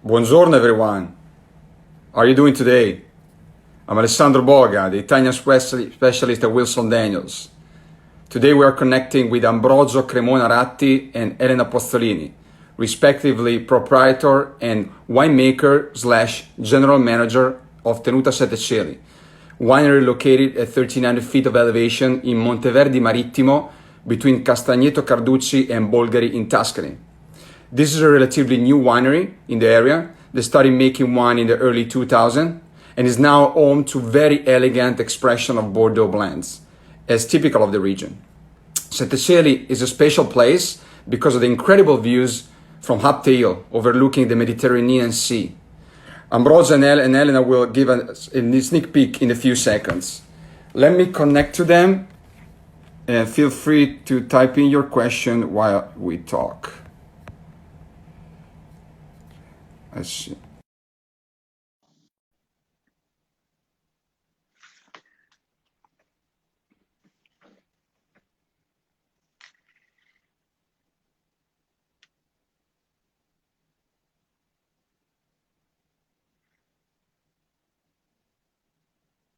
Buongiorno everyone. How are you doing today? I'm Alessandro Boga, the Italian specialist at Wilson Daniels. Today we are connecting with Ambrogio, Cremona, Ratti and Elena Pozzolini, respectively proprietor and winemaker slash general manager of Tenuta Sette Cieli, winery located at 1,300 feet of elevation in Monteverdi Marittimo between Castagneto Carducci and Bolgheri in Tuscany. This is a relatively new winery in the area that started making wine in the early 2000s and is now home to very elegant expression of Bordeaux blends, as typical of the region. Sette Cieli is a special place because of the incredible views from up the hill overlooking the Mediterranean Sea. Ambrogio and Elena will give us a sneak peek in a few seconds. Let me connect to them and feel free to type in your question while we talk. Let's see.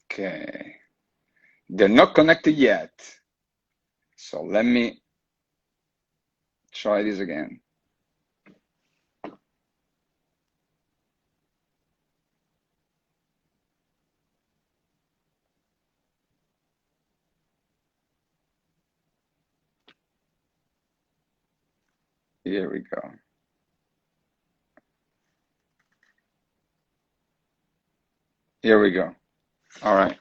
Okay, they're not connected yet. So let me try this again. Here we go. Here we go. All right.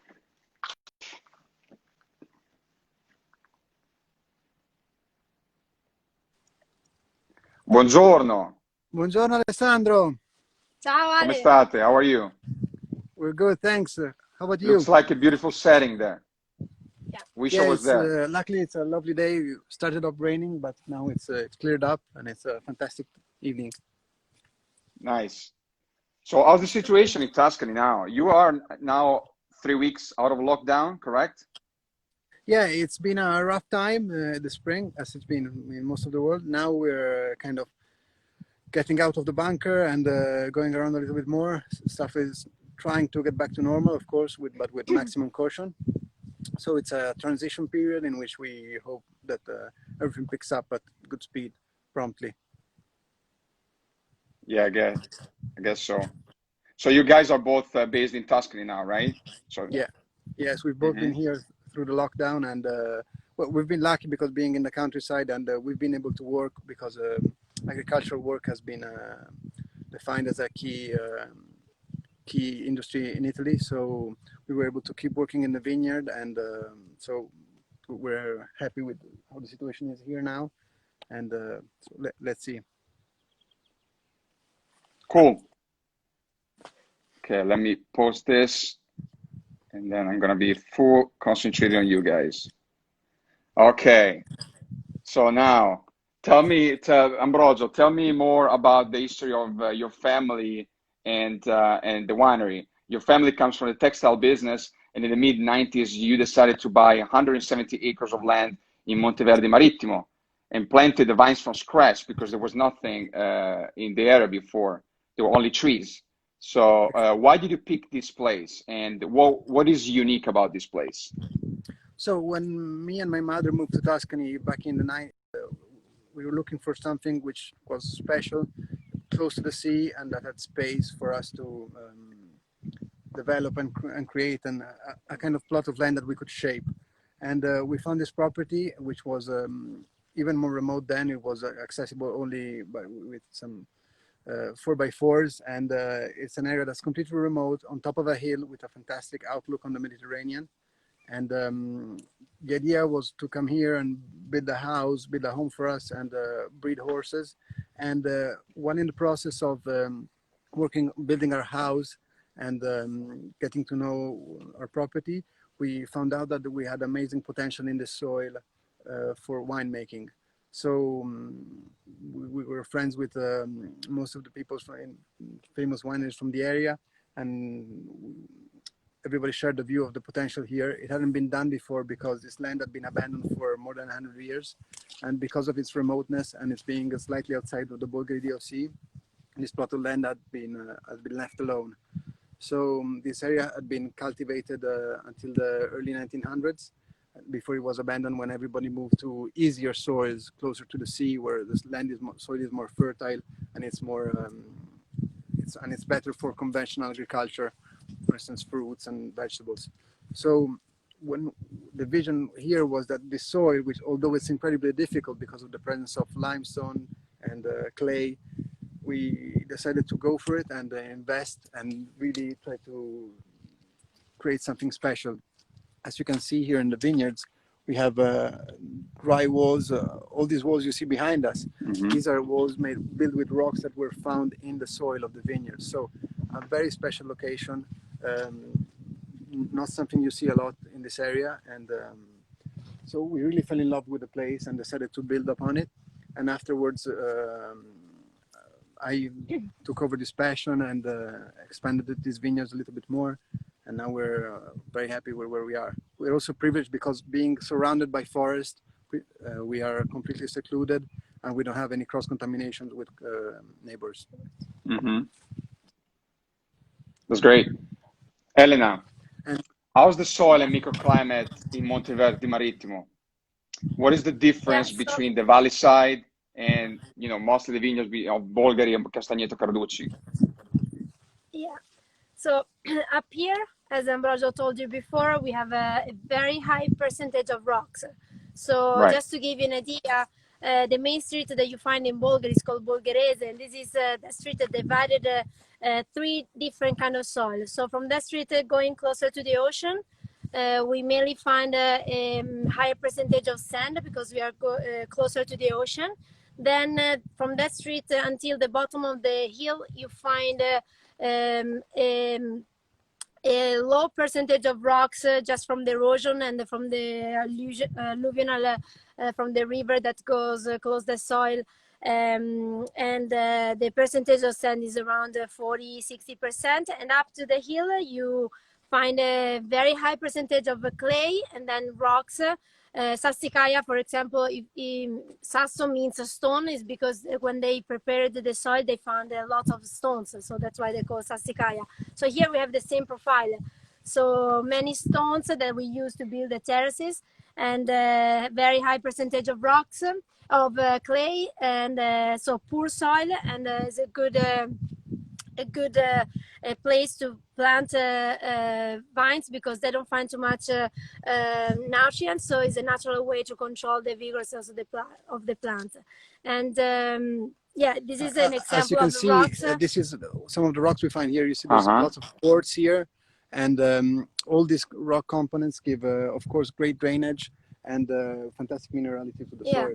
Buongiorno. Buongiorno Alessandro. Ciao Come Ale. state? How are you? We're good, thanks. How about you? Looks like a beautiful setting there. Yeah. Wish I was there. Luckily it's a lovely day. It started off raining, but now it's cleared up and it's a fantastic evening. Nice. So how's the situation in Tuscany now? You are now 3 weeks out of lockdown, correct? Yeah, it's been a rough time this spring, as it's been in most of the world. Now we're kind of getting out of the bunker and going around a little bit more. Stuff is trying to get back to normal, of course, but with maximum caution. So it's a transition period in which we hope that everything picks up at good speed promptly. Yeah, I guess so. So you guys are both based in Tuscany now, right? So Yeah, yes, we've both been here through the lockdown, and well, we've been lucky because being in the countryside, and we've been able to work because agricultural work has been defined as a key industry in Italy. So we were able to keep working in the vineyard, and so we're happy with how the situation is here now. And so let's see. Cool. Okay, let me post this and then I'm gonna be full concentrated on you guys. Okay, so now Ambrogio, tell me more about the history of your family and the winery. Your family comes from the textile business, and in the mid-90s, you decided to buy 170 acres of land in Monteverdi Marittimo and planted the vines from scratch because there was nothing in the area before. There were only trees. So why did you pick this place, and what is unique about this place? So when me and my mother moved to Tuscany back in the 90s, we were looking for something which was special, close to the sea, and that had space for us to develop and create a kind of plot of land that we could shape. And we found this property, which was even more remote then. It was accessible only with some 4x4s, and it's an area that's completely remote on top of a hill with a fantastic outlook on the Mediterranean. And the idea was to come here and build a house, build a home for us, and breed horses. And while in the process of building our house and getting to know our property, we found out that we had amazing potential in the soil for winemaking. So we were friends with most of the people from famous wineries from the area, and everybody shared the view of the potential here. It hadn't been done before because this land had been abandoned for more than 100 years. And because of its remoteness and its being slightly outside of the Bolgheri DOC, this plot of land had been left alone. So this area had been cultivated until the early 1900s, before it was abandoned when everybody moved to easier soils closer to the sea, where the soil is more fertile and it's more it's better for conventional agriculture, for instance, fruits and vegetables. So when the vision here was that this soil, which although it's incredibly difficult because of the presence of limestone and clay, we decided to go for it and invest and really try to create something special. As you can see here in the vineyards, we have dry walls. All these walls you see behind us, these are walls built with rocks that were found in the soil of the vineyard. So a very special location, not something you see a lot in this area. And so we really fell in love with the place and decided to build upon it. And afterwards, I took over this passion and expanded these vineyards a little bit more. And now we're very happy with where we are. We're also privileged because being surrounded by forest, we are completely secluded and we don't have any cross-contaminations with neighbors. That's great. Elena, And how's the soil and microclimate in Monteverdi Marittimo? What is the difference between the valley side and, you know, mostly the vineyards of Bolgheri and Castagneto Carducci? Yeah. So up here, as Ambrogio told you before, we have a very high percentage of rocks. So just to give you an idea, the main street that you find in Bolgheri is called Bolgherese, and this is the street that divided three different kind of soil. So from that street going closer to the ocean, we mainly find a higher percentage of sand because we are closer to the ocean. Then from that street until the bottom of the hill, you find a low percentage of rocks just from the erosion and from the alluvial from the river that goes close the soil. And the percentage of sand is around 40-60%. And up to the hill, you find a very high percentage of clay and then rocks. Sassicaia, for example, sasso means a stone, is because when they prepared the soil, they found a lot of stones. So that's why they call Sassicaia. So here we have the same profile. So many stones that we use to build the terraces, and very high percentage of rocks, of clay, and so poor soil, and it's a good place to plant vines because they don't find too much nutrients. So it's a natural way to control the vigorousness of the plant. And yeah, this is an example as you can of the see, rocks. This is some of the rocks we find here. You see there's lots of quartz here, and all these rock components give, of course, great drainage and fantastic minerality to the soil.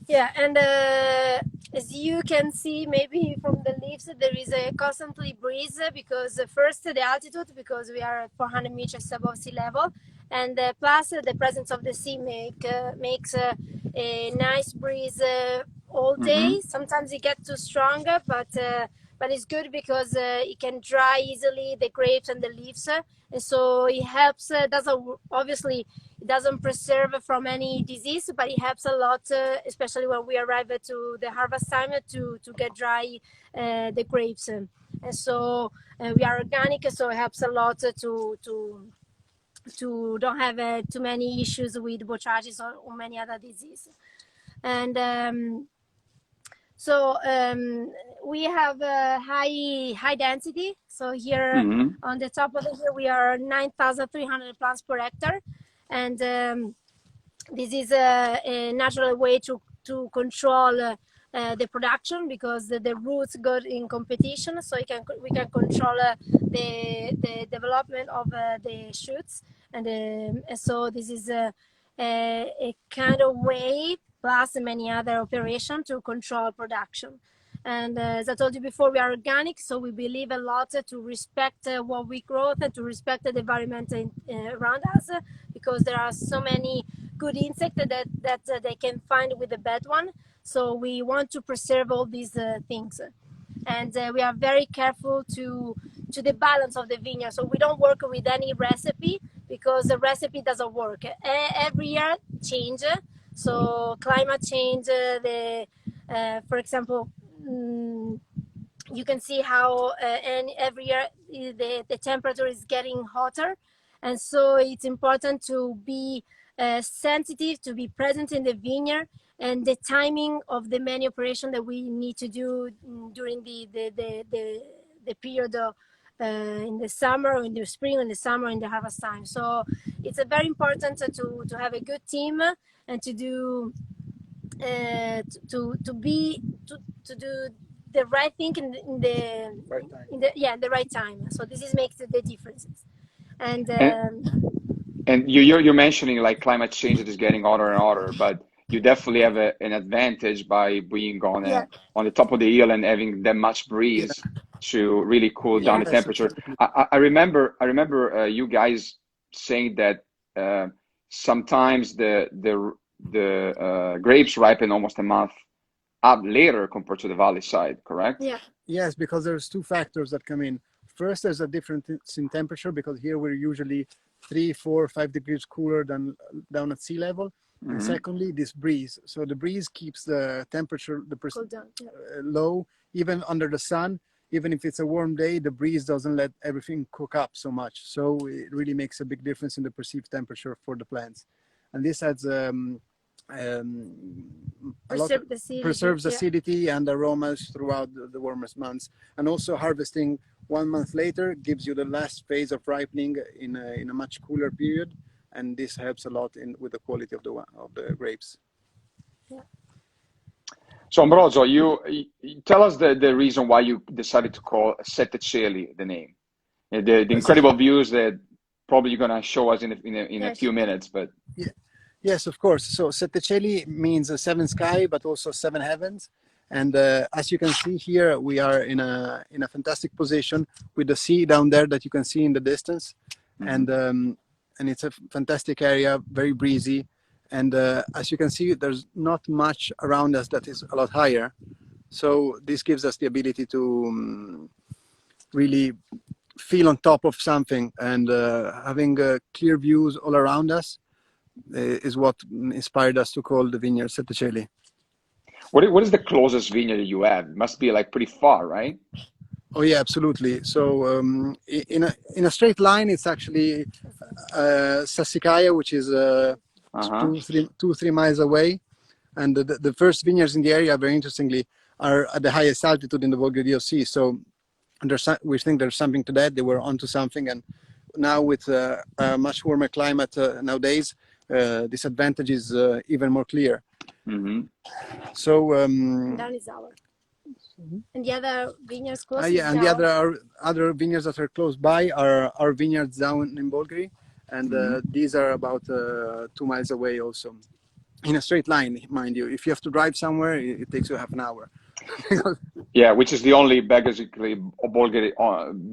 Yeah, and as you can see, maybe from the leaves, there is a constantly breeze because first the altitude, because we are 400 meters above sea level, and plus the presence of the sea makes a nice breeze all day. Sometimes it gets too strong, but it's good because it can dry easily the grapes and the leaves, and so it helps. Obviously it doesn't preserve from any disease, but it helps a lot, especially when we arrive to the harvest time, to get dry the grapes. And so we are organic, so it helps a lot to don't have too many issues with botrytis or many other diseases. And so we have a high density. So here on the top of the hill, we are 9,300 plants per hectare. And this is a natural way to control the production because the roots go in competition. So we can control the development of the shoots. And so this is a kind of way, plus many other operations, to control production. And as I told you before, we are organic, so we believe a lot to respect what we grow and to respect the environment around us, because there are so many good insects that they can find with the bad one. So we want to preserve all these things. And we are very careful to the balance of the vineyard. So we don't work with any recipe because the recipe doesn't work. Every year change. So climate change, for example, you can see how and every year the temperature is getting hotter, and so it's important to be sensitive, to be present in the vineyard, and the timing of the many operation that we need to do during the period of in the summer, or in the spring, in the summer, in the harvest time. So it's a very important to have a good team and to do to do the right thing in the Right time. the right time. So this is makes the differences. And And you're mentioning like climate change that is getting hotter and hotter, but you definitely have an advantage by being yeah, on the top of the hill and having that much Yeah. breeze to really cool down the yeah, Yes, temperature. absolutely. I remember you guys saying that sometimes the grapes ripen almost a month up later compared to the valley side, correct? yeah, Yes, because there's two factors that come in. First, there's a difference in temperature because here we're usually 3, 4, 5 degrees cooler than down at sea level. And Hmm. secondly, this breeze. So the breeze keeps the temperature, cool down. Yeah. low, even under the sun. Even if it's a warm day, the breeze doesn't let everything cook up so much. So it really makes a big difference in the perceived temperature for the plants. And this adds a lot, Preserve the acidity. preserves Yeah. acidity and aromas throughout the warmest months. And also harvesting 1 month later gives you the last phase of ripening in a much cooler period. And this helps a lot with the quality of the grapes. So Ambrogio, you tell us the reason why you decided to call Sette Cieli the name. The incredible views that probably you're gonna show us in a Yes. few minutes, but Yes, of course. So Sette Cieli means seven sky, but also seven heavens. And as you can see here, we are in a fantastic position with the sea down there that you can see in the distance. Mhm. And it's a fantastic area, very breezy. And as you can see, there's not much around us that is a lot higher. So this gives us the ability to really feel on top of something, and having clear views all around us is what inspired us to call the vineyard Sette Cieli. What is the closest vineyard you have? It must be like pretty far, right? Oh yeah, absolutely. So in a straight line, it's actually Sassicaia, which is Uh-huh. 3 miles away. And the first vineyards in the area, very interestingly, are at the highest altitude in the Volga Sea. So we think there's something to that. They were onto something, and now with a much warmer climate nowadays, this advantage is even more clear. Mm-hmm. So And that is our. And the other vineyards close. yeah, and the other vineyards that are close by are our vineyards down in Bulgari, and these are about 2 miles away also, in a straight line, mind you. If you have to drive somewhere, it takes you half an hour. Yeah, which is the only basically Bulgari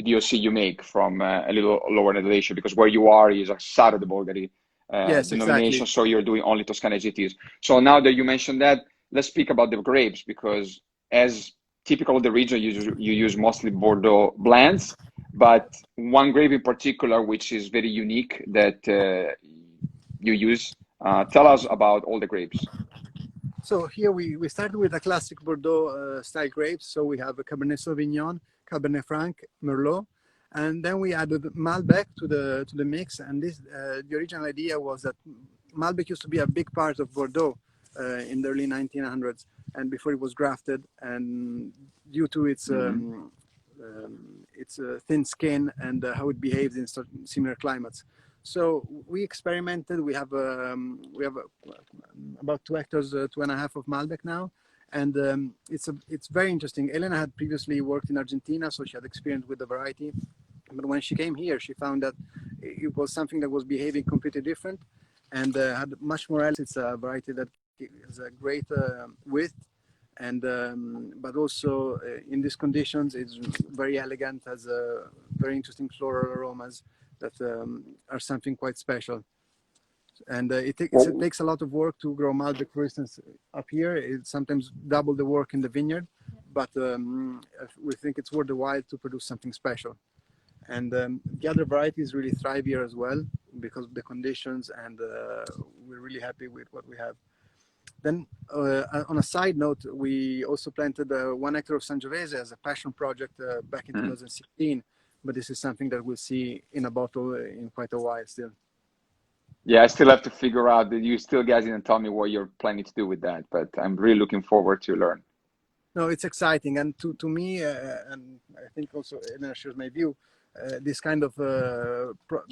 DOC you make from a little lower elevation, because where you are is outside of the Bulgari Yes, denomination, exactly. so you're doing only Toscana GTs. So now that you mentioned that, let's speak about the grapes, because as typical of the region, you use mostly Bordeaux blends, but one grape in particular, which is very unique that you use. Tell us about all the grapes. So here we started with a classic Bordeaux style grapes. So we have a Cabernet Sauvignon, Cabernet Franc, Merlot, and then we added Malbec to the mix. And this the original idea was that Malbec used to be a big part of Bordeaux in the early 1900s, and before it was grafted, and due to its thin skin and how it behaves in similar climates. So we experimented. We have about 2 hectares, 2.5 of Malbec now, and it's very interesting. Elena had previously worked in Argentina, so she had experience with the variety. But when she came here, she found that it was something that was behaving completely different, and had much more. It's a variety that has a great width, and but also in these conditions, it's very elegant, has very interesting floral aromas that are something quite special. And it takes a lot of work to grow Malbec, for instance, up here. It's sometimes double the work in the vineyard, but we think it's worth the while to produce something special. And the other varieties really thrive here as well because of the conditions, and we're really happy with what we have. Then on a side note, we also planted 1 hectare of Sangiovese as a passion project back in 2016. But this is something that we'll see in a bottle in quite a while still. Yeah, I still have to figure out that you still guys didn't tell me what you're planning to do with that, but I'm really looking forward to learn. No, it's exciting, and to me, and I think also Elena shares my view. This kind of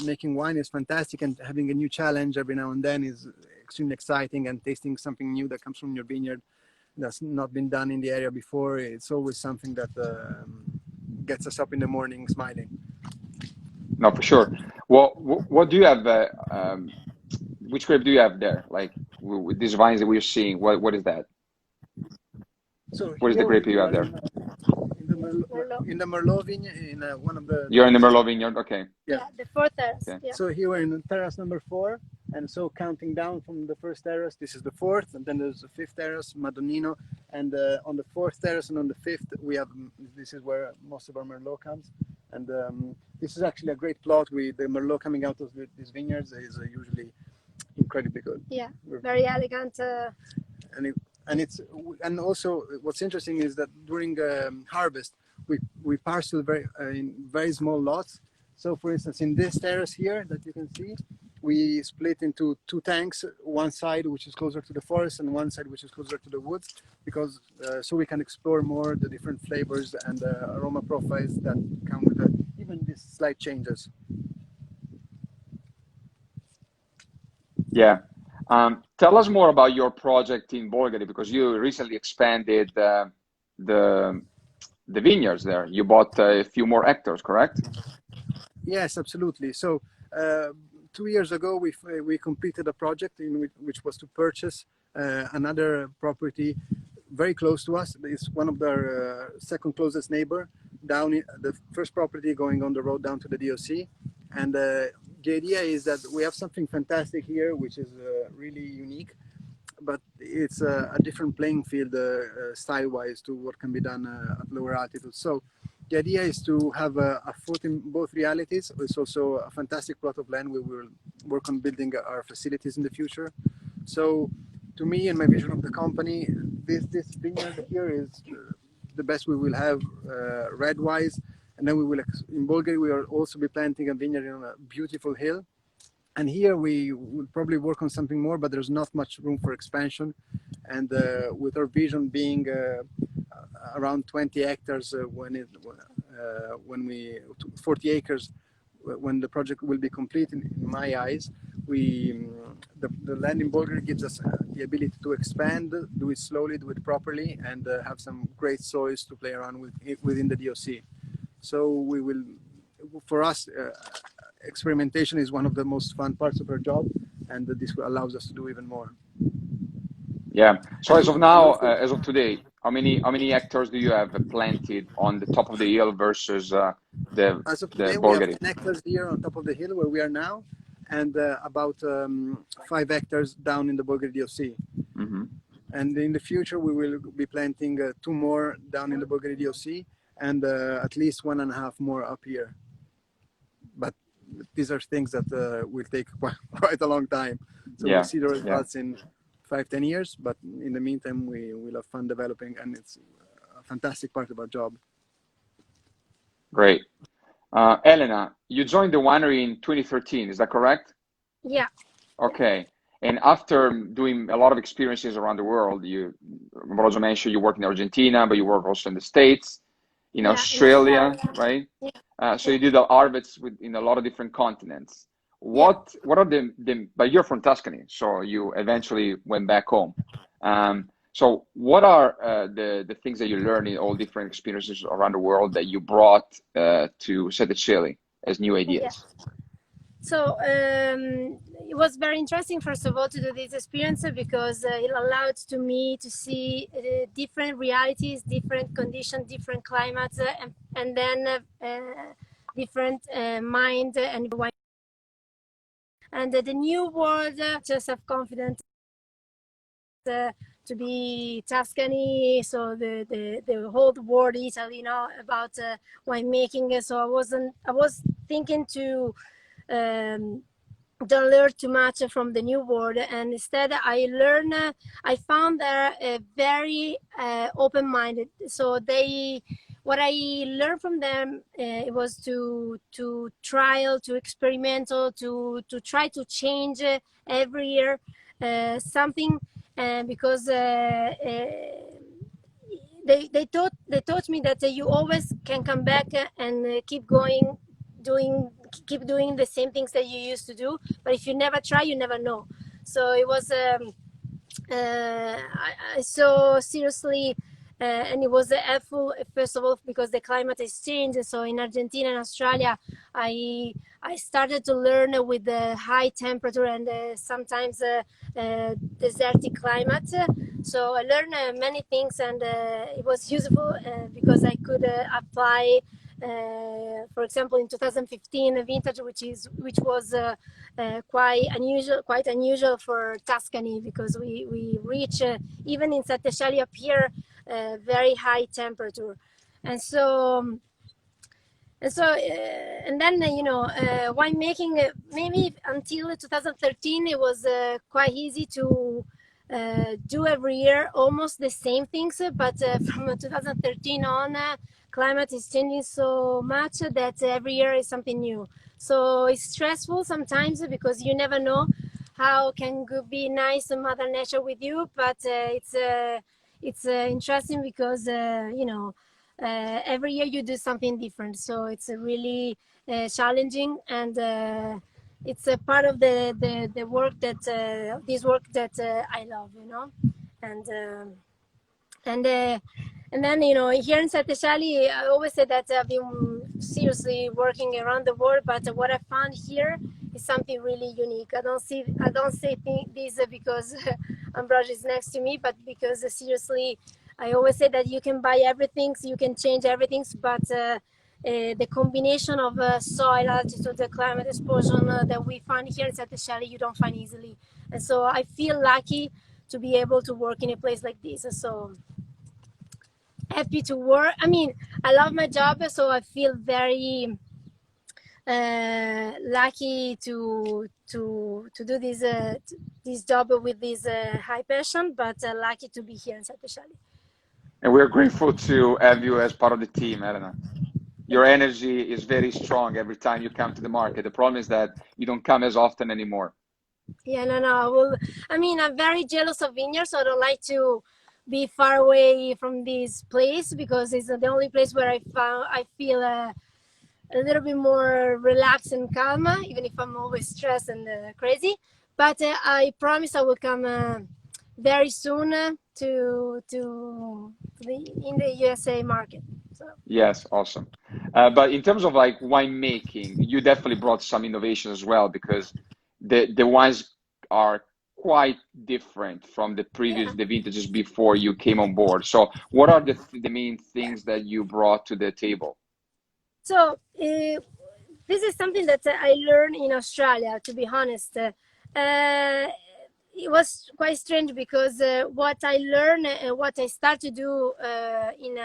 making wine is fantastic, and having a new challenge every now and then is extremely exciting. And tasting something new that comes from your vineyard that's not been done in the area before, it's always something that gets us up in the morning smiling. No, for sure. Well, what do you have? Which grape do you have there? Like with these vines that we're seeing, what is that? So What is the grape you have there? In the Merlot vineyard, in one of the. You're in the Merlot vineyard, okay. Yeah, the 4th terrace. Okay. Yeah. So here we're in terrace number 4, and so counting down from the 1st terrace, this is the 4th, and then there's the 5th terrace, Madonnino, and on the 4th terrace and on the 5th we have. This is where most of our Merlot comes, and this is actually a great plot. The Merlot coming out of these vineyards is usually incredibly good. Yeah, very elegant. And also what's interesting is that during harvest we parcel in very small lots. So for instance, in this terrace here that you can see, we split into 2 tanks, one side which is closer to the forest and one side which is closer to the woods, because so we can explore more the different flavors and aroma profiles that come with it, even these slight changes. Yeah. Tell us more about your project in Bolgari, because you recently expanded the vineyards there. You bought a few more hectares, correct? Yes, absolutely. So 2 years ago, we completed a project which was to purchase another property very close to us. It's one of our second closest neighbor down in the first property going on the road down to the DOC. And the idea is that we have something fantastic here, which is really unique, but it's a different playing field style-wise to what can be done at lower altitudes. So the idea is to have a foot in both realities. It's also a fantastic plot of land. We will work on building our facilities in the future. So to me and my vision of the company, this vineyard here is the best we will have red-wise. And then we will, in Bulgaria, we will also be planting a vineyard on a beautiful hill. And here we will probably work on something more, but there's not much room for expansion. And with our vision being around 20 hectares 40 acres when the project will be complete, in my eyes, the land in Bulgaria gives us the ability to expand, do it slowly, do it properly, and have some great soils to play around with within the DOC. So we will, for us, experimentation is one of the most fun parts of our job, and this allows us to do even more. Yeah. So as of now, as of today, how many hectares do you have planted on the top of the hill versus the As of today, we Bulgari? have 10 hectares here on top of the hill where we are now, and about 5 hectares down in the Bulgari DOC. Mm-hmm. And in the future, we will be planting 2 more down in the Bulgari DOC, and at least 1.5 more up here. But these are things that will take quite a long time. So we'll see the results in 5-10 years, but in the meantime, we will have fun developing, and it's a fantastic part of our job. Great. Elena, you joined the winery in 2013, is that correct? Yeah. Okay. And after doing a lot of experiences around the world, Ambrogio mentioned you work in Argentina, but you work also in the States, in Australia, right? Yeah. So you did the harvests in a lot of different continents. What are but you're from Tuscany, so you eventually went back home. So what are the things that you learned in all different experiences around the world that you brought to Sette Cieli as new ideas? Yeah. So it was very interesting, first of all, to do this experience because it allowed to me to see different realities, different conditions, different climates, and then different mind and wine. And the new world, just have confidence to be Tuscany, so the whole world, Italy, about winemaking. So I was thinking to don't learn too much from the new world, and instead I found they're very open-minded. So what I learned from them, it was to trial, to experimental, to try to change every year something, because they taught me that you always can come back and keep going, keep doing the same things that you used to do. But if you never try, you never know. So it was I so seriously, and it was helpful, first of all, because the climate has changed. So in Argentina and Australia, I started to learn with the high temperature and sometimes desertic climate. So I learned many things, and it was useful because I could apply. For example, in 2015, a vintage which was quite unusual for Tuscany, because we reach even in Sette Cieli up here very high temperature, and so. And then winemaking, maybe until 2013, it was quite easy to do every year almost the same things. But from 2013 on, climate is changing so much that every year is something new. So it's stressful sometimes because you never know how can be nice Mother Nature with you. But it's interesting because every year you do something different, so it's really challenging, and it's a part of the work that this work that I love, and and then here in Sette Cieli, I always say that I've been seriously working around the world, but what I found here is something really unique. I don't say this because Ambrogio is next to me, but because seriously, I always say that you can buy everything, so you can change everything, but the combination of soil, altitude, the climate exposure that we find here in Sette Cieli, you don't find easily. And so I feel lucky to be able to work in a place like this. So happy to work. I mean, I love my job, so I feel very lucky to do this job with this high passion, but lucky to be here in Sette Cieli. And we're grateful to have you as part of the team, Elena. Your energy is very strong every time you come to the market. The problem is that you don't come as often anymore. Yeah, no. Well, I mean, I'm very jealous of vineyards, so I don't like to be far away from this place, because it's the only place where I feel a little bit more relaxed and calm, even if I'm always stressed and crazy. But I promise I will come very soon in the USA market. So. Yes, awesome. But in terms of like winemaking, you definitely brought some innovation as well, because the wines are quite different from the vintages before you came on board. So what are the main things that you brought to the table? So this is something that I learned in Australia, to be honest. It was quite strange because what I learned and what I started to do in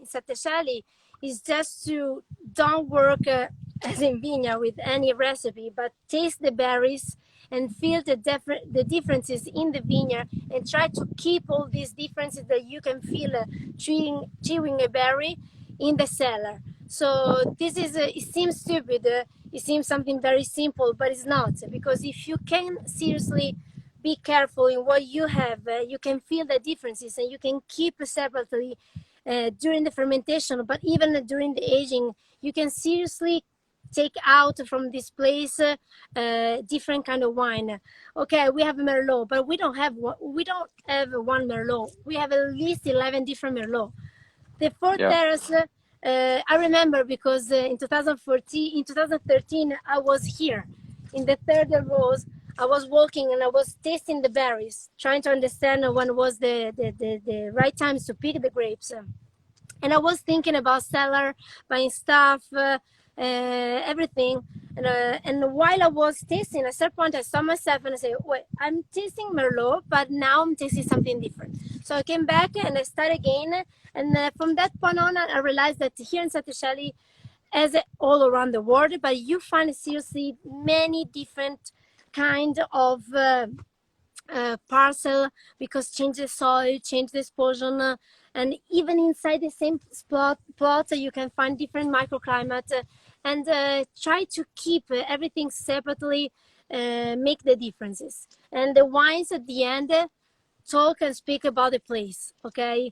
Sette Cieli is just to don't work as in vineyard with any recipe, but taste the berries and feel the differences in the vineyard, and try to keep all these differences that you can feel chewing a berry in the cellar. So this is it seems stupid, it seems something very simple, but it's not, because if you can seriously be careful in what you have, you can feel the differences, and you can keep separately during the fermentation, but even during the aging, you can seriously take out from this place different kind of wine. Okay, we have Merlot, but we don't have one Merlot. We have at least 11 different Merlot. The fourth terrace, I remember because in 2013, I was here in the third rows. I was walking and I was tasting the berries, trying to understand when was the right times to pick the grapes. And I was thinking about cellar, buying stuff, everything. And while I was tasting, at a certain point I saw myself and I said, wait, I'm tasting Merlot, but now I'm tasting something different. So I came back and I started again. And from that point on, I realized that here in Sette Cieli, as all around the world, but you find seriously many different kind of parcel, because change the soil, change the exposure, and even inside the same plot you can find different microclimate, and try to keep everything separately, make the differences. And the wines at the end talk and speak about the place, okay?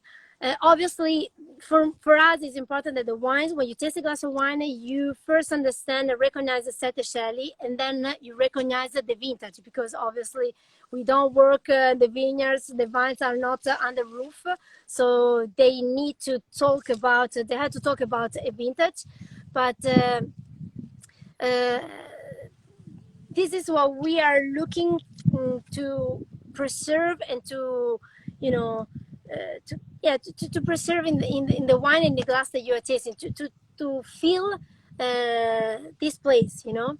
Obviously, for us, it's important that the wines, when you taste a glass of wine, you first understand and recognize the Sette Cieli, and then you recognize the vintage, because obviously we don't work the vineyards, the vines are not on the roof, so they need to talk about, they had to talk about a vintage. But this is what we are looking to preserve and to, you know, to preserve in the wine, in the glass that you are tasting, to feel this place, you know.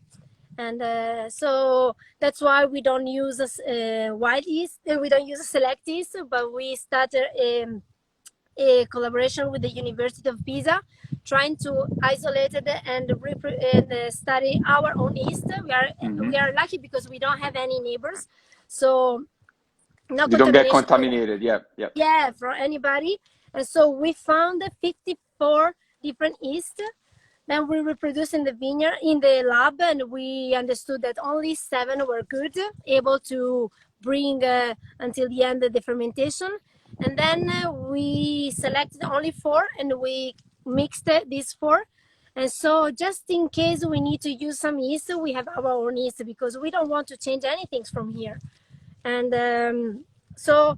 And so that's why we don't use white yeast, we don't use select yeast, but we started a collaboration with the University of Pisa, trying to isolate it and study our own yeast. We are lucky because we don't have any neighbors, so no You don't get contaminated. Yeah, for anybody. And so we found 54 different yeast. Then we reproduced in the vineyard, in the lab, and we understood that only 7 were good, able to bring until the end of the fermentation. And then we selected only 4, and we mixed these 4. And so just in case we need to use some yeast, we have our own yeast, because we don't want to change anything from here. And so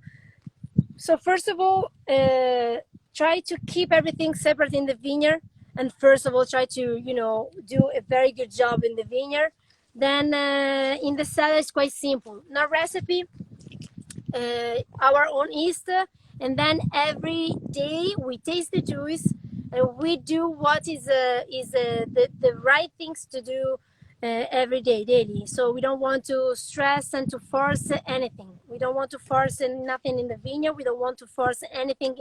first of all, try to keep everything separate in the vineyard, and first of all try to, you know, do a very good job in the vineyard. Then in the cellar it's quite simple, no recipe, our own yeast, and then every day we taste the juice, and we do what is the right things to do every day, daily. So we don't want to stress and to force anything. We don't want to force nothing in the vineyard. We don't want to force anything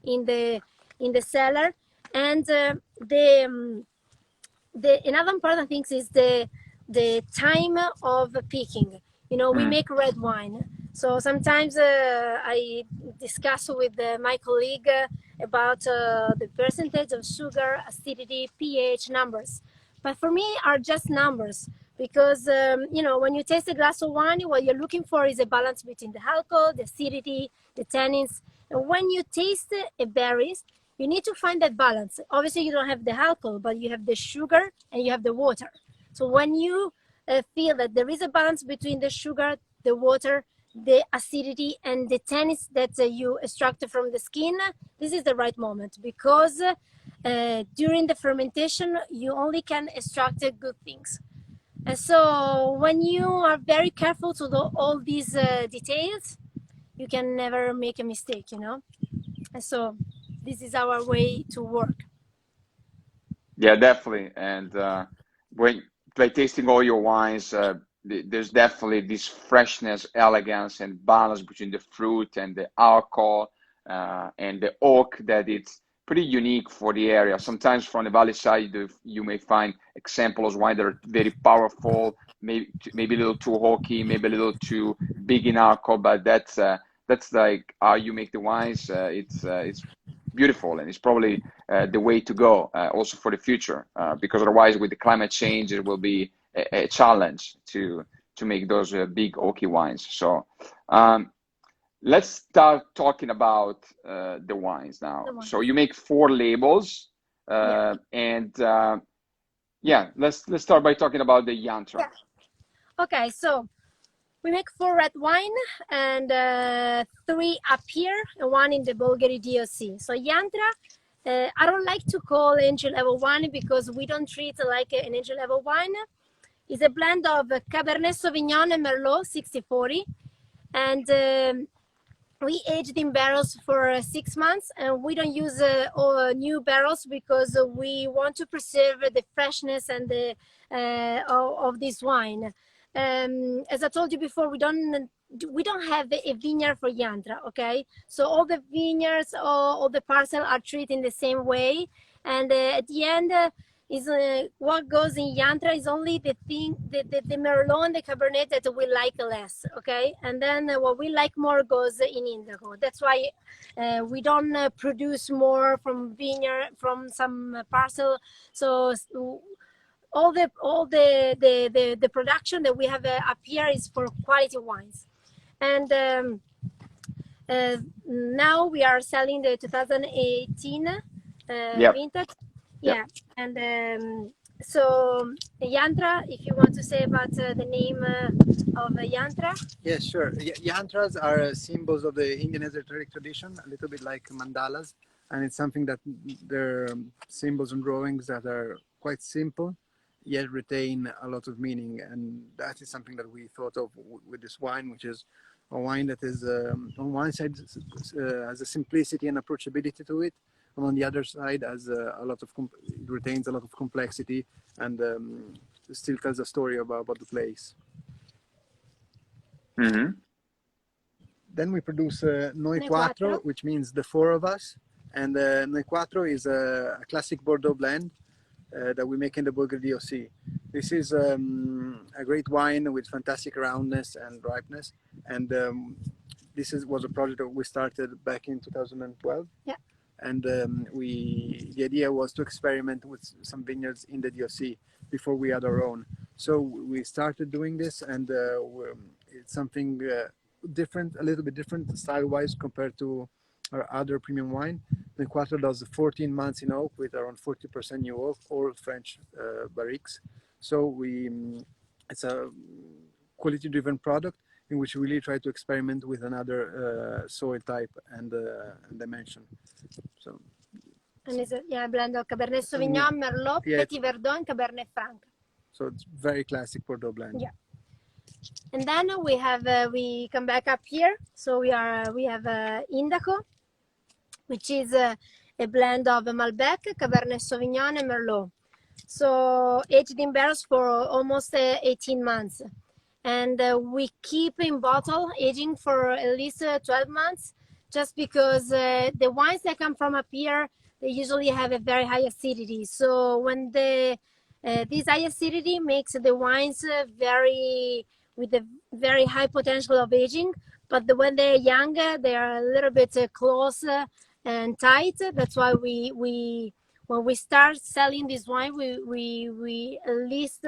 in the cellar. And the another important thing is the time of picking. You know, we make red wine, so sometimes I discuss with my colleague about the percentage of sugar, acidity, pH, numbers. But for me, are just numbers, because you know, when you taste a glass of wine, what you're looking for is a balance between the alcohol, the acidity, the tannins. And when you taste a berries, you need to find that balance. Obviously, you don't have the alcohol, but you have the sugar and you have the water. So when you feel that there is a balance between the sugar, the water, the acidity, and the tannins that you extract from the skin, this is the right moment, because during the fermentation, you only can extract good things. And so when you are very careful to do all these details, you can never make a mistake, you know? And so this is our way to work. Yeah, definitely. And when by tasting all your wines, there's definitely this freshness, elegance, and balance between the fruit and the alcohol and the oak, that it's pretty unique for the area. Sometimes from the valley side, you may find examples of wine that are very powerful, maybe a little too oaky, maybe a little too big in alcohol, but that's like how you make the wines. It's beautiful, and it's probably the way to go also for the future, because otherwise with the climate change, it will be a challenge to make those big oaky wines. So let's start talking about the wines now. So you make 4 labels, and yeah, let's start by talking about the Yantra. Yeah. Okay, so we make 4 red wine, and 3 up here, and 1 in the Bulgari DOC. So Yantra, I don't like to call entry level wine, because we don't treat it like an entry level wine. It's a blend of Cabernet Sauvignon and Merlot 60-40, and we aged in barrels for 6 months, and we don't use all new barrels, because we want to preserve the freshness and the of this wine. As I told you before, we don't have a vineyard for Yantra, okay? So all the vineyards, all the parcels are treated in the same way, and at the end, is what goes in Yantra is only the thing, the Merlot and the Cabernet that we like less, okay? And then what we like more goes in Indigo. That's why we don't produce more from vineyard, from some parcel. So all the production that we have up here is for quality wines. And now we are selling the 2018 Yep. vintage. Yep. Yeah, and so Yantra, if you want to say about the name of Yantra. Yes, sure. Yantras are symbols of the Indian esoteric tradition, a little bit like mandalas, and it's something that they're symbols and drawings that are quite simple, yet retain a lot of meaning. And that is something that we thought of with this wine, which is a wine that is on one side has a simplicity and approachability to it, and on the other side has a lot of it retains a lot of complexity and still tells a story about the place. Mm-hmm. Then we produce Noi Noi Quattro, Quattro. which means the four of us, and Noi Quattro is a classic Bordeaux blend that we make in the Bulgar DOC. This is a great wine with fantastic roundness and ripeness, and this was a project that we started back in 2012. Yeah. And the idea was to experiment with some vineyards in the DOC before we had our own. So we started doing this, and it's something different, a little bit different style-wise compared to our other premium wine. The Quattro does 14 months in oak with around 40% new oak, all French barriques. So it's a quality-driven product in which we really try to experiment with another soil type and dimension. So, And it's a blend of Cabernet Sauvignon, Merlot, Yeah. Petit Verdot, and Cabernet Franc. so it's very classic Bordeaux blend. Yeah. And then we come back up here. So we have Indico, which is a blend of Malbec, Cabernet Sauvignon, and Merlot. So aged in barrels for almost 18 months. And we keep in bottle aging for at least 12 months, just because the wines that come from up here, they usually have a very high acidity. So when this high acidity makes the wines with a very high potential of aging, but when they're younger, they are a little bit close and tight. That's why when we start selling this wine, we at least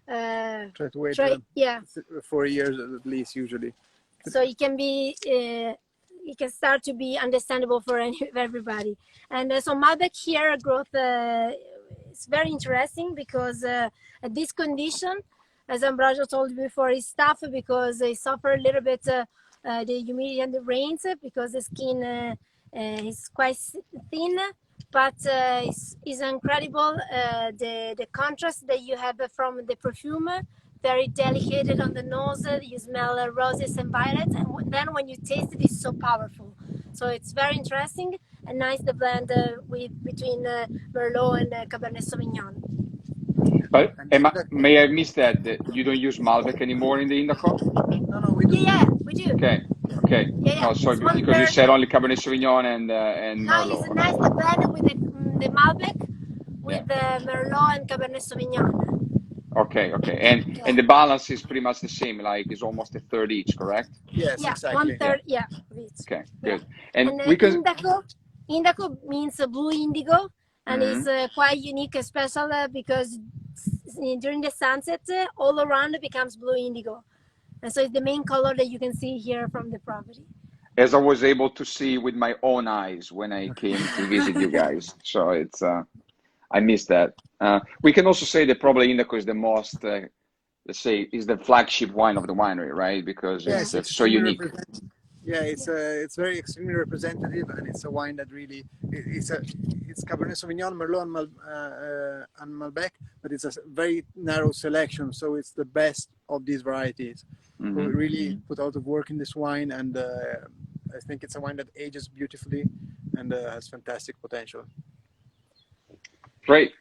Try to wait 4 years at least usually. So it can be it can start to be understandable for everybody. And so Malbec here growth is very interesting because at this condition, as Ambrogio told you before, is tough because they suffer a little bit the humidity and the rains because the skin is quite thin. But it's incredible the contrast that you have from the perfume, very delicate on the nose. You smell roses and violets, and then when you taste it, it's so powerful. So it's very interesting and nice the blend between Merlot and Cabernet Sauvignon. But may I miss that you don't use Malbec anymore in the Indico? No, we do. Yeah, we do. Okay. Yeah. No, sorry, because you said only Cabernet Sauvignon and No, Merlot. it's nice the blend with the Malbec, with the Merlot and Cabernet Sauvignon. Okay. And the balance is pretty much the same, like it's almost a third each, correct? Yes, Yeah, exactly. 1/3. Yeah. Of each. Okay, Yeah. good. And And we can. Indigo means blue indigo, and is quite unique, special because during the sunset, all around it becomes blue indigo, and so it's the main color that you can see here from the property. As I was able to see with my own eyes when I came to visit you guys, so it's I missed that. We can also say that probably Indico is the most, let's say, is the flagship wine of the winery, right? Because it's so unique. Yeah, it's very extremely representative, and it's a wine that really it's Cabernet Sauvignon, Merlot, and Malbec, but it's a very narrow selection, so it's the best of these varieties. Mm-hmm. We really put out of work in this wine, and I think it's a wine that ages beautifully and has fantastic potential. Great.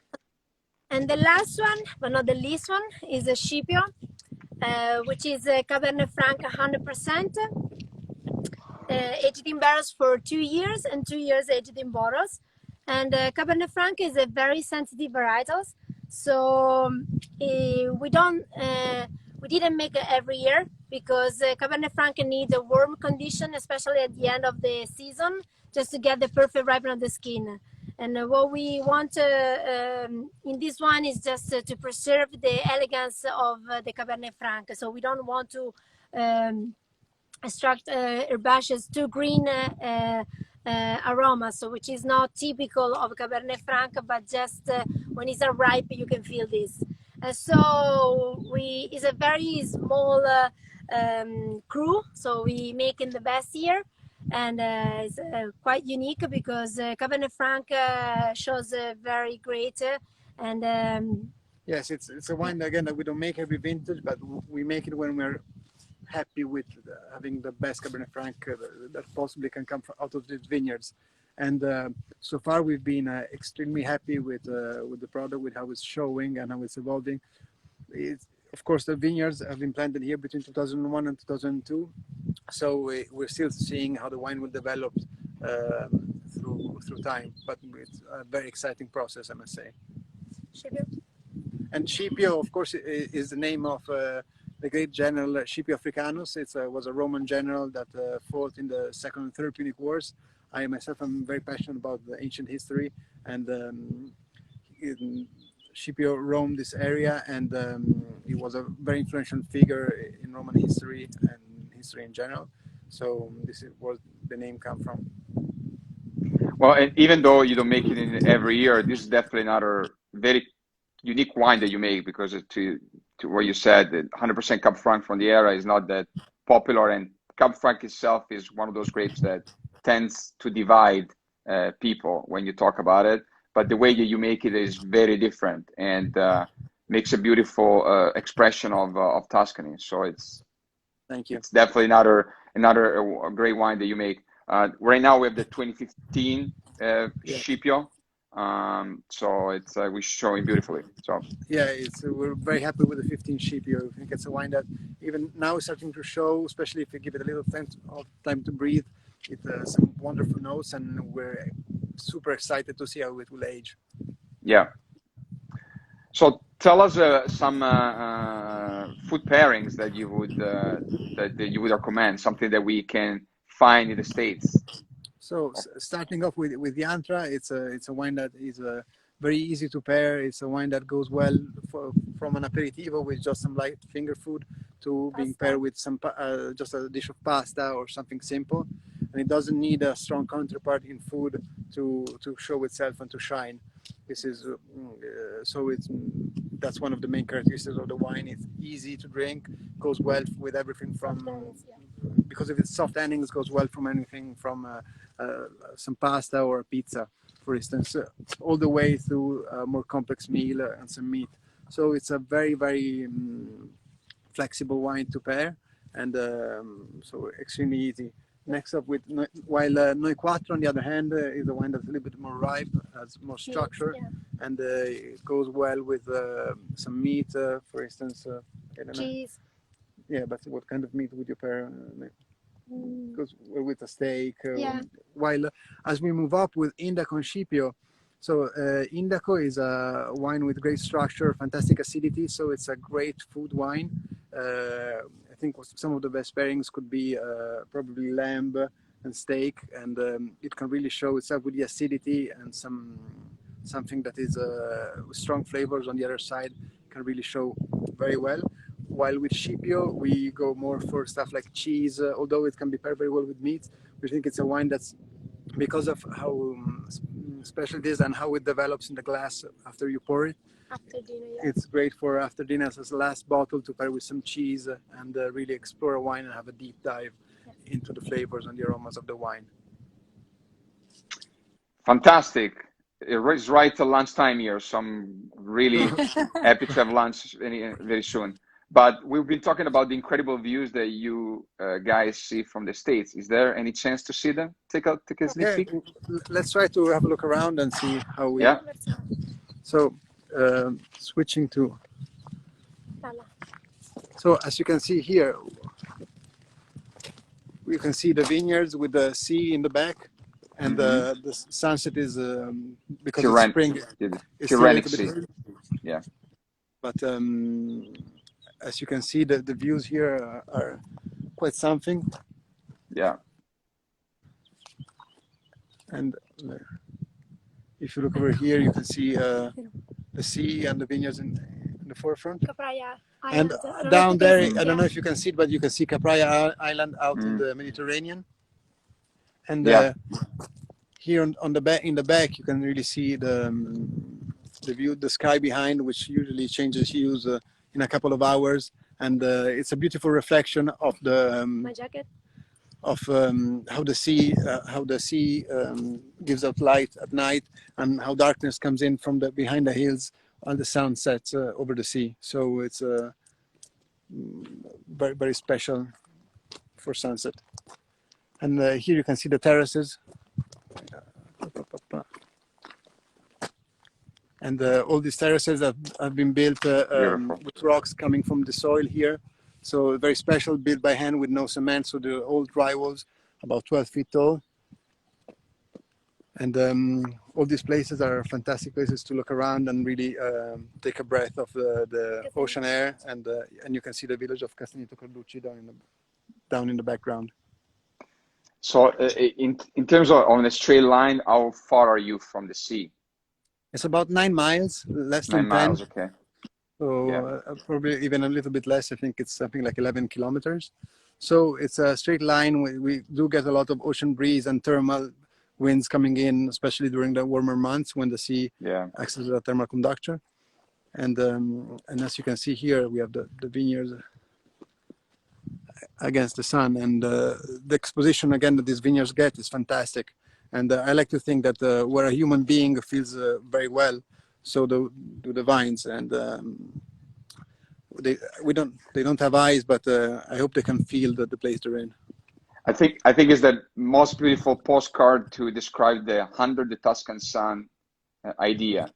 And the last one, but not the least one, is a Scipio, which is a Cabernet Franc 100%, aged in barrels for 2 years and 2 years aged in bottles. And Cabernet Franc is a very sensitive varietals, so we didn't make it every year because Cabernet Franc needs a warm condition, especially at the end of the season, just to get the perfect ripening of the skin. And what we want in this one is just to preserve the elegance of the Cabernet Franc. So we don't want to extract herbaceous too green aroma, so which is not typical of Cabernet Franc, but just when it's ripe, you can feel this. So it's a very small crew, so we make in the best year, and it's quite unique because Cabernet Franc shows very great and Yes, it's a wine again that we don't make every vintage, but we make it when we're happy with having the best Cabernet Franc that possibly can come out of these vineyards. And so far we've been extremely happy with the product, with how it's showing and how it's evolving. Of course, the vineyards have been planted here between 2001 and 2002, so we're still seeing how the wine will develop through time. But it's a very exciting process, I must say. Scipio. And Scipio, of course, is the name of the great general Scipio Africanus. It was a Roman general that fought in the Second and Third Punic Wars. I myself am very passionate about the ancient history, and Scipio roamed this area, and he was a very influential figure in Roman history and history in general. So this is where the name comes from. Well, and even though you don't make it in every year, this is definitely another very unique wine that you make, because to what you said, 100% Cab Franc from the area is not that popular, and Cab Franc itself is one of those grapes that tends to divide people when you talk about it. But the way that you make it is very different, and makes a beautiful expression of Tuscany. So Thank you. It's definitely another great wine that you make. Right now we have the 2015 Scipio. So it's we're showing beautifully. So yeah, we're very happy with the 15 Scipio. I think it's a wine that even now is starting to show, especially if you give it a little time to breathe. It has some wonderful notes, and we're super excited to see how it will age. yeah. So tell us some food pairings that you would recommend, something that we can find in the States. So starting off with Yantra, it's a wine that is very easy to pair. It's a wine that goes well from an aperitivo with just some light finger food to being paired with some just a dish of pasta or something simple. And it doesn't need a strong counterpart in food to show itself and to shine. This is that's one of the main characteristics of the wine. It's easy to drink, goes well with everything because of its soft endings, goes well from anything from some pasta or a pizza, for instance, all the way through a more complex meal and some meat. So it's a very, very flexible wine to pair, and so extremely easy. Next up, while Noi Quattro, on the other hand, is a wine that's a little bit more ripe, has more structure, and it goes well with some meat, for instance. Cheese. Yeah, but what kind of meat would you pair? Goes well with a steak. While as we move up with Indaco and Scipio, so Indaco is a wine with great structure, fantastic acidity, so it's a great food wine. I think some of the best pairings could be probably lamb and steak, and it can really show itself with the acidity and something that is strong flavors on the other side can really show very well. While with Scipio, we go more for stuff like cheese, although it can be paired very well with meat. We think it's a wine that's, because of how special it is and how it develops in the glass after you pour it, After dinner, it's great for after dinner as a last bottle to pair with some cheese and really explore a wine and have a deep dive into the flavors and the aromas of the wine. Fantastic. It's right at lunchtime here, so I'm really happy to have lunch very soon. But we've been talking about the incredible views that you guys see from the States. Is there any chance to see them? Take a sneak peek? Let's try to have a look around and see how we... Yeah. So, switching to... So, as you can see here, we can see the vineyards with the sea in the back. and the sunset is because it's Tyran- spring. It's still a tyrannic little bit sea. early, Yeah. but as you can see, the views here are quite something. Yeah. And if you look over here, you can see the sea and the vineyards in the forefront. Capraia And Island. I don't know down if you there, can see, I don't yeah. know if you can see it, but you can see Capraia Island out in the Mediterranean. And here on the back, in the back, you can really see the view, the sky behind, which usually changes hues in a couple of hours. And it's a beautiful reflection of the My jacket. of how the sea gives out light at night, and how darkness comes in from the behind the hills, and the sun sets over the sea. So it's very, very special for sunset. And here you can see the terraces. And all these terraces have been built with rocks coming from the soil here. So very special, built by hand with no cement. So the old dry walls, about 12 feet tall. And all these places are fantastic places to look around and really take a breath of the ocean air. And you can see the village of Castagneto Carducci down in the background. So in terms of on a straight line, how far are you from the sea? It's about 9 miles, less 9 than 10. miles, okay. So probably even a little bit less. I think it's something like 11 kilometers. So it's a straight line. We do get a lot of ocean breeze and thermal winds coming in, especially during the warmer months when the sea acts as a thermal conductor. And as you can see here, we have the vineyards against the sun, and the exposition again that these vineyards get is fantastic. And I like to think that where a human being feels very well, so do the vines. And they don't have eyes, but I hope they can feel the place they're in. I think it's the most beautiful postcard to describe the under the Tuscan sun idea.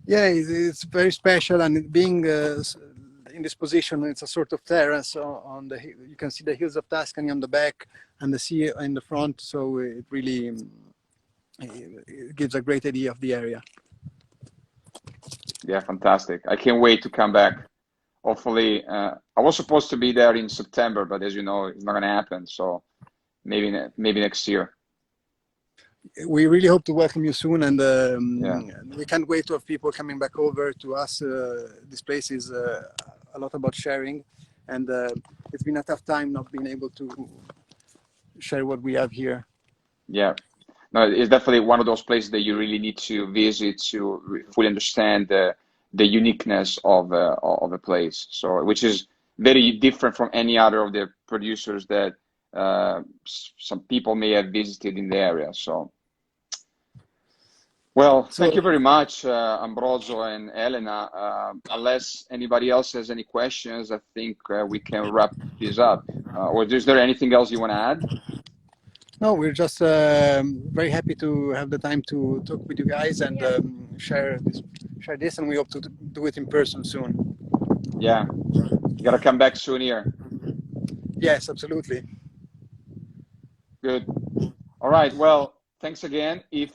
Yeah, it's very special, and being in this position, it's a sort of terrace on the. You can see the hills of Tuscany on the back and the sea in the front. So it really it gives a great idea of the area. Yeah, fantastic! I can't wait to come back. Hopefully, I was supposed to be there in September, but as you know, it's not going to happen. So maybe next year. We really hope to welcome you soon, and we can't wait to have people coming back over to us. This place is a lot about sharing, and it's been a tough time not being able to share what we have here. Yeah. No, it's definitely one of those places that you really need to visit to fully understand the uniqueness of a place. So, which is very different from any other of the producers that some people may have visited in the area. So, well, thank you very much, Ambrogio and Elena. Unless anybody else has any questions, I think we can wrap this up. Or is there anything else you want to add? No, we're just very happy to have the time to talk with you guys and share this, and we hope to do it in person soon. Yeah, you gotta come back soon here. Yes, absolutely. Good. All right. Well, thanks again. If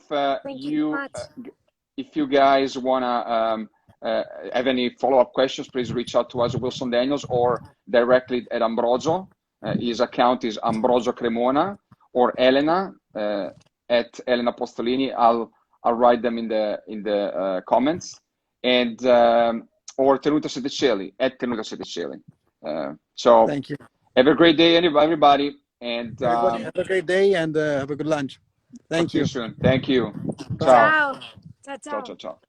if you guys wanna have any follow-up questions, please reach out to us at Wilson Daniels or directly at Ambrogio. His account is Ambrogio Cremona, or Elena at Elena Pozzolini. I'll write them in the comments, and or Tenuta Sette Cieli at Tenuta Sette Cieli. So thank you. Have a great day, everybody, and everybody have a great day and have a good lunch. Thank you. Soon. Thank you. Ciao. Ciao. Ciao. Ciao. Ciao.